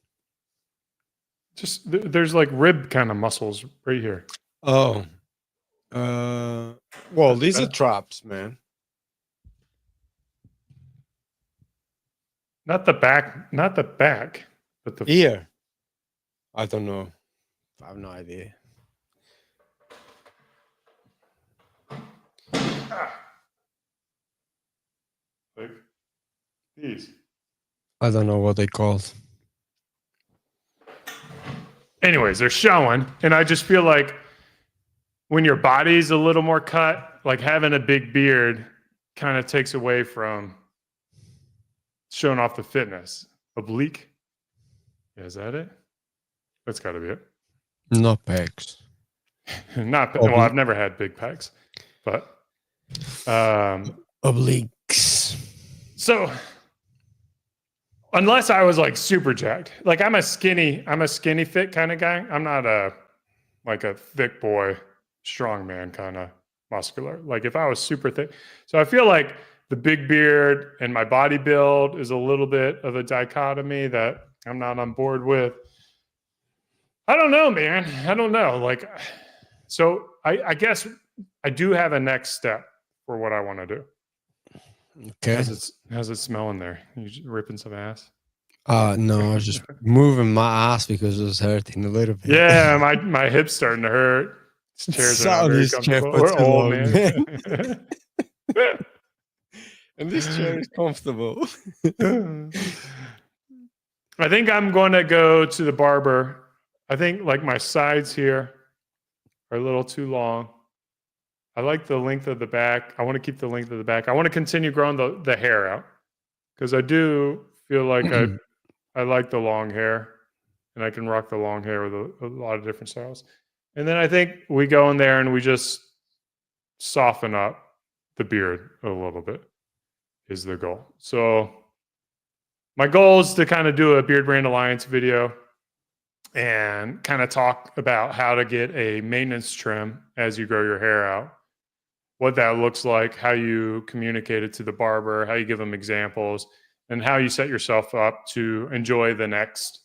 Just there's like rib kind of muscles right here. Oh. Well, these are traps, man. Not the back, but the ear. I don't know. I have no idea. Like these. I don't know what they called. Anyways, they're showing, and I just feel like when your body's a little more cut, like having a big beard kind of takes away from showing off the fitness. Oblique? Yeah, is that it? That's got to be it. Not pecs. Well, I've never had big pecs, but obliques. So unless I was like super jacked, like I'm a skinny fit kind of guy. I'm not a thick boy, strong man kind of muscular. Like if I was super thick. So I feel like the big beard and my body build is a little bit of a dichotomy that I'm not on board with. I don't know, man. I don't know. Like, so I guess I do have a next step for what I want to do. Okay. How's it smelling there? You ripping some ass? No, I was just moving my ass because it was hurting a little bit. Yeah, my hip's starting to hurt. These chairs are not very comfortable. We're old, man. And this chair is comfortable. I think I'm going to go to the barber. I think like my sides here are a little too long. I like the length of the back. I want to keep the length of the back. I want to continue growing the hair out because I do feel like I like the long hair, and I can rock the long hair with a lot of different styles. And then I think we go in there and we just soften up the beard a little bit is the goal. So my goal is to kind of do a Beard Brand Alliance video and kind of talk about how to get a maintenance trim as you grow your hair out, what that looks like, how you communicate it to the barber, how you give them examples, and how you set yourself up to enjoy the next,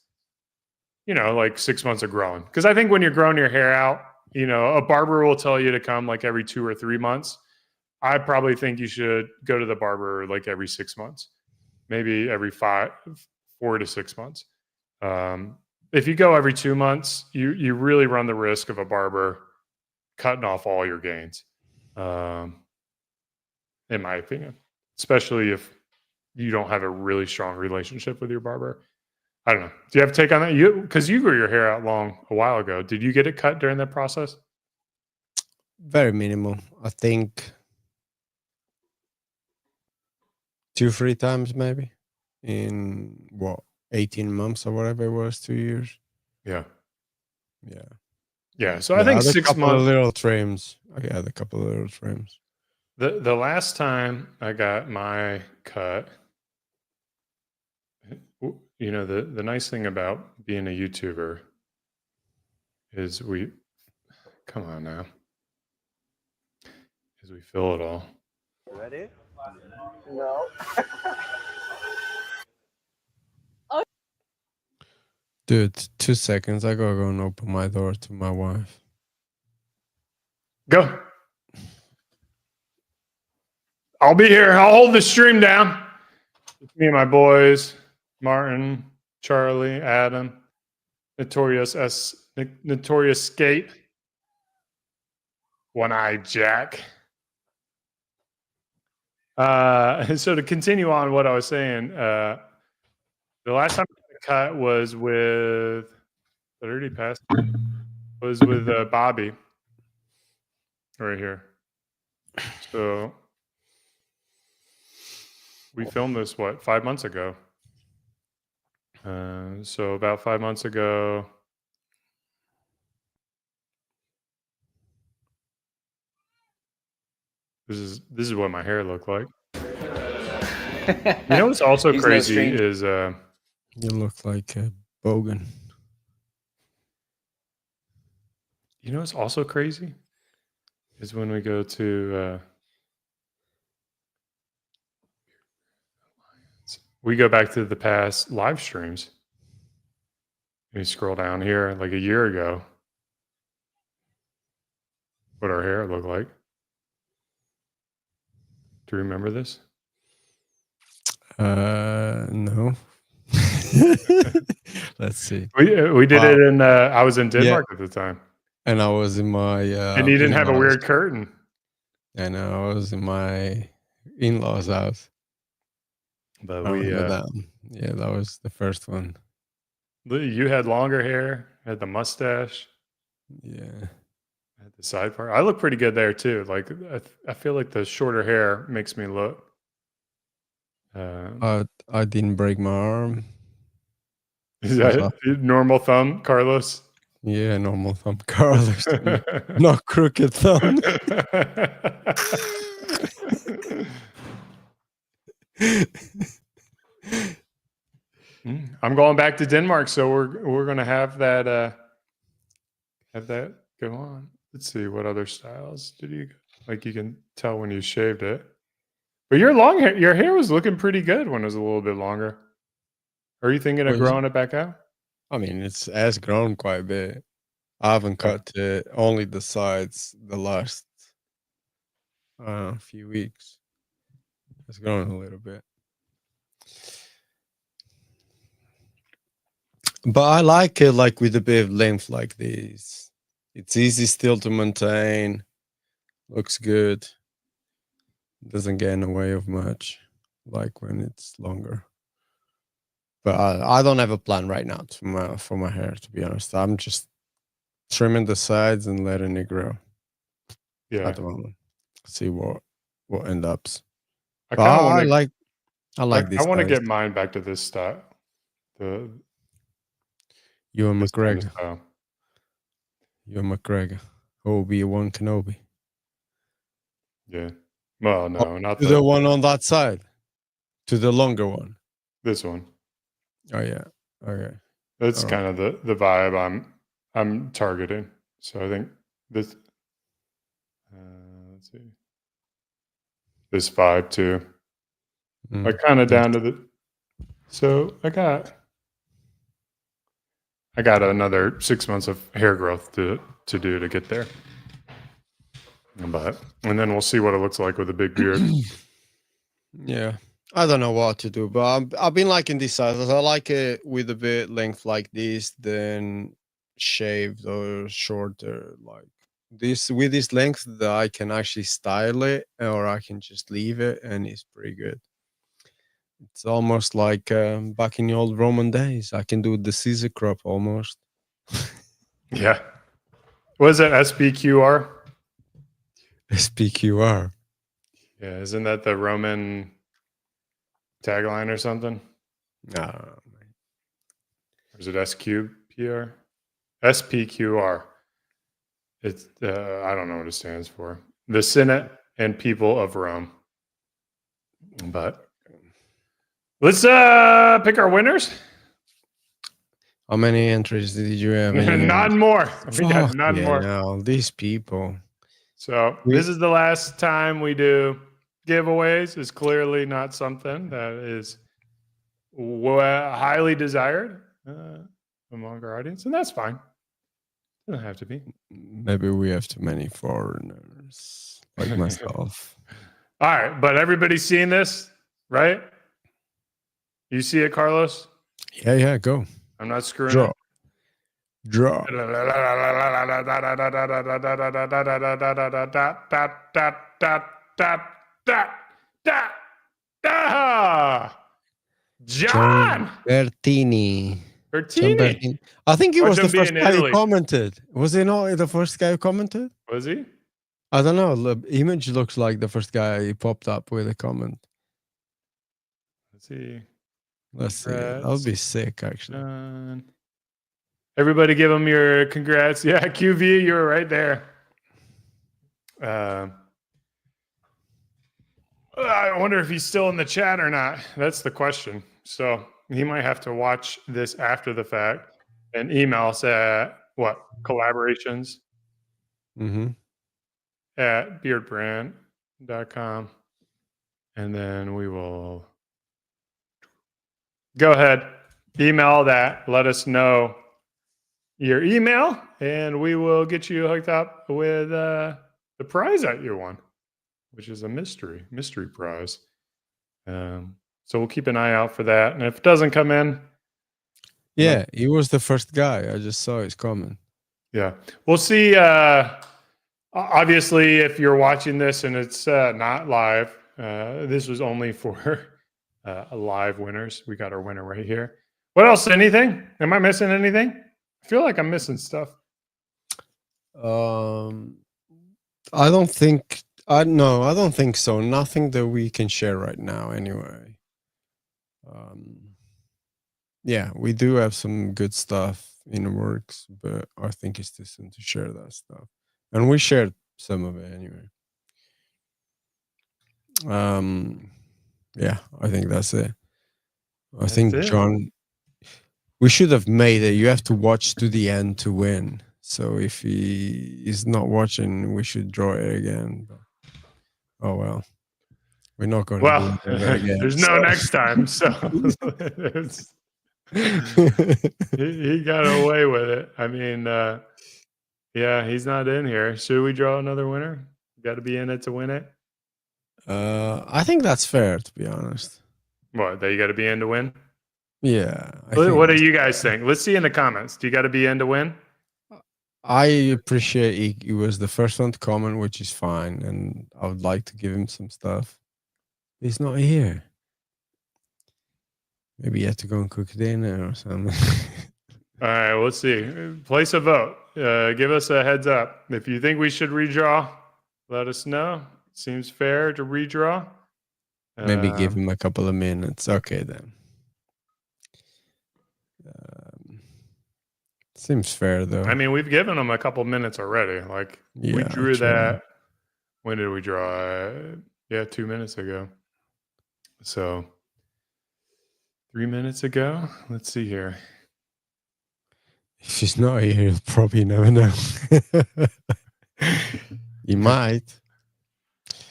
like 6 months of growing. Because I think when you're growing your hair out, a barber will tell you to come like every 2 or 3 months. I probably think you should go to the barber like every 6 months, maybe every 4 to 6 months. If you go every 2 months, you really run the risk of a barber cutting off all your gains, in my opinion, especially if you don't have a really strong relationship with your barber. I don't know. Do you have a take on that? Because you grew your hair out long a while ago. Did you get it cut during that process? Very minimal. I think 2-3 times maybe in 18 months or whatever it was, 2 years. Yeah. Yeah. So I think 6 months. Little trims. I had a couple of little trims. The last time I got my cut, the nice thing about being a YouTuber is come on now, is we fill it all. Ready? No. Dude, 2 seconds. I gotta go and open my door to my wife. Go. I'll be here. I'll hold the stream down. It's me and my boys, Martin, Charlie, Adam, Notorious Skate, One-Eyed Jack. So to continue on what I was saying, the last time I cut was with, that already passed, was with Bobby right here. So we filmed this, 5 months ago? So about 5 months ago, this is what my hair looked like. You know what's also He's no crazy stranger. is You look like a bogan. you know what's also crazy is when we go to we go back to the past live streams. You scroll down here like a year ago. What our hair looked like. Do you remember this? No. Let's see. We did it in I was in Denmark at the time. And I was in my and you didn't have a weird curtain. And I was in my in-laws' house. But I we remember that. Yeah, that was the first one. You had longer hair, had the mustache. Yeah. Had the side part. I look pretty good there too. Like I feel like the shorter hair makes me look. I didn't break my arm. Is that normal thumb, Carlos? Yeah, normal thumb, Carlos. Not crooked thumb. I'm going back to Denmark, so we're gonna have that go on. Let's see what other styles did you like. You can tell when you shaved it, but your hair was looking pretty good when it was a little bit longer. Are you thinking of growing it back out? I mean, it has grown quite a bit. I haven't cut it, only the sides the last few weeks. It's grown a little bit. But I like it like with a bit of length like this. It's easy still to maintain. Looks good. Doesn't get in the way of much like when it's longer. But I don't have a plan right now for my hair, to be honest. I'm just trimming the sides and letting it grow. Yeah. At the moment. See what ends up. I like this. I want to get mine back to this style. You and McGregor. You and McGregor. Obi-Wan Kenobi. Yeah. Well, no, not to the one on that side. To the longer one. This one. Oh yeah. Okay. That's kind of the vibe I'm targeting. So I think this. Let's see. This vibe too. Like kind of down to the. So I got another 6 months of hair growth to do to get there. And then we'll see what it looks like with a big beard. Yeah. I don't know what to do, but I've been liking these sizes. I like it with a bit length like this, then shaved or shorter like this. With this length that I can actually style it, or I can just leave it, and it's pretty good. It's almost like back in the old Roman days. I can do the Caesar crop almost. Yeah. What is that? SPQR? SPQR. Yeah, isn't that the Roman tagline or something? No. Or is it SQPR? SPQR. It's I don't know what it stands for. The Senate and People of Rome. But let's pick our winners. How many entries did you have? None more. We got none more. No, these people. So this is the last time we do giveaways. Is clearly not something that is highly desired among our audience, and that's fine. Doesn't have to be. Maybe we have too many foreigners like myself. All right, but everybody's seeing this, right? You see it, Carlos? Yeah, go. I'm not screwing Draw. up. Draw. John Bertini. Bertini. I think he Watch was the him be first in guy who Italy. commented. Was he not the first guy who commented? Was he? I don't know. The image looks like the first guy he popped up with a comment. Let's see. Let's see. That would be sick, actually. Everybody give him your congrats. Yeah, QV, you were right there. I wonder if he's still in the chat or not. That's the question. So he might have to watch this after the fact and email us at collaborations at beardbrand.com. And then we will go ahead, email that, let us know your email, and we will get you hooked up with the prize that you won, which is a mystery prize. So we'll keep an eye out for that. And if it doesn't come in, yeah, he was the first guy. I just saw his comment. Yeah, we'll see. Obviously, if you're watching this and it's not live, this was only for live winners. We got our winner right here. What else? Anything? Am I missing anything? I feel like I'm missing stuff. I don't think so. Nothing that we can share right now anyway. Yeah, we do have some good stuff in the works, but I think it's too soon to share that stuff. And we shared some of it anyway. Yeah, I think that's it. I think, John, we should have made it. You have to watch to the end to win. So if he is not watching, we should draw it again. But, oh, well. We're not going to do it again. There's no next time. So he got away with it. I mean, yeah, he's not in here. Should we draw another winner? Got to be in it to win it? I think that's fair, to be honest. What, that you got to be in to win? Yeah. What do you guys think? Let's see in the comments. Do you got to be in to win? I appreciate he was the first one to comment, which is fine. And I would like to give him some stuff. He's not here. Maybe he had to go and cook dinner or something. All right, we'll see. Place a vote. Give us a heads up. If you think we should redraw, let us know. Seems fair to redraw. Maybe give him a couple of minutes. Okay, then. Seems fair, though. I mean, we've given him a couple minutes already. Like, we drew that. When did we draw? Yeah, 2 minutes ago. So, 3 minutes ago. Let's see here. If he's not here, he'll probably never know. He might.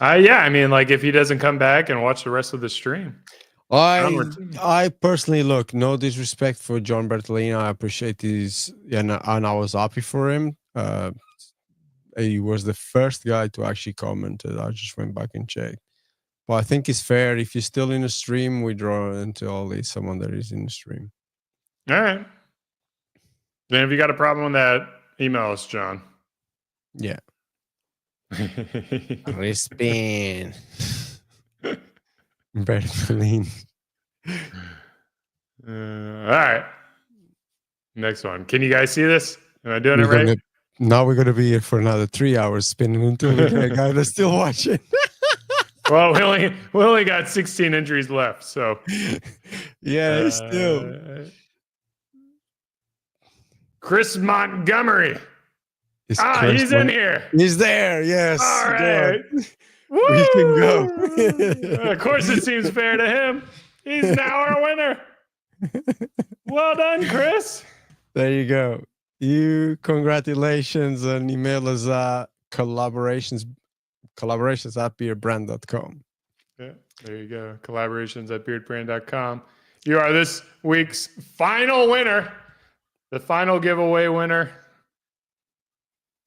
Yeah, I mean, like if he doesn't come back and watch the rest of the stream. I personally, look, no disrespect for John Bertolini. I appreciate his, and I was happy for him. He was the first guy to actually comment. I just went back and checked. But I think it's fair. If you're still in the stream, we draw until there's someone that is in the stream. All right. Then if you got a problem with that, email us, John. Yeah. Respin. Bertolini. All right. Next one. Can you guys see this? Am I doing it right? Now we're going to be here for another 3 hours spinning until we get a guy that's still watching. Well, we only got 16 entries left, so yeah, still. Chris Montgomery. He's in here. He's there. Yes. All right. We can go. Of course, it seems fair to him. He's now our winner. Well done, Chris. There you go. You congratulations and email us collaborations at beardbrand.com. Yeah, there you go. Collaborations at beardbrand.com. You are this week's final winner, the final giveaway winner.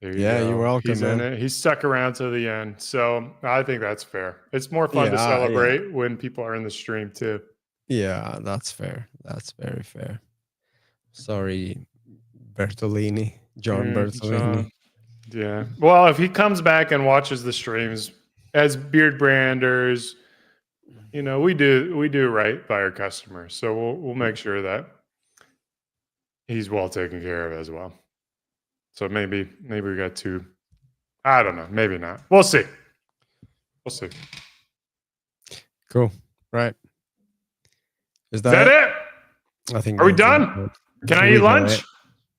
There you go. You're welcome, He's in man. it. He stuck around to the end. So I think that's fair. It's more fun to Yeah, celebrate when people are in the stream too. Yeah, that's fair. That's very fair. Sorry, Bertolini, John Bertolini. John. Yeah. Well, if he comes back and watches the streams as beard branders, you know, we do right by our customers. So we'll make sure that he's well taken care of as well. So maybe we got two. I don't know. Maybe not. We'll see. We'll see. Cool. Right. Is Is that it? I think. Are we that's done? it. Can I eat lunch?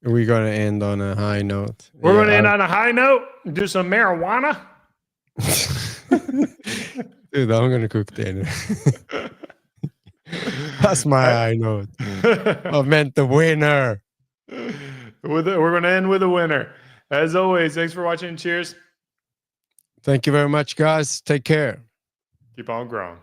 We're gonna end on a high note. We're going to end on a high note. Do some marijuana. Dude, I'm gonna cook dinner. That's my high note. I meant the winner. We're going to end with a winner. As always, thanks for watching. Cheers. Thank you very much, guys. Take care. Keep on growing.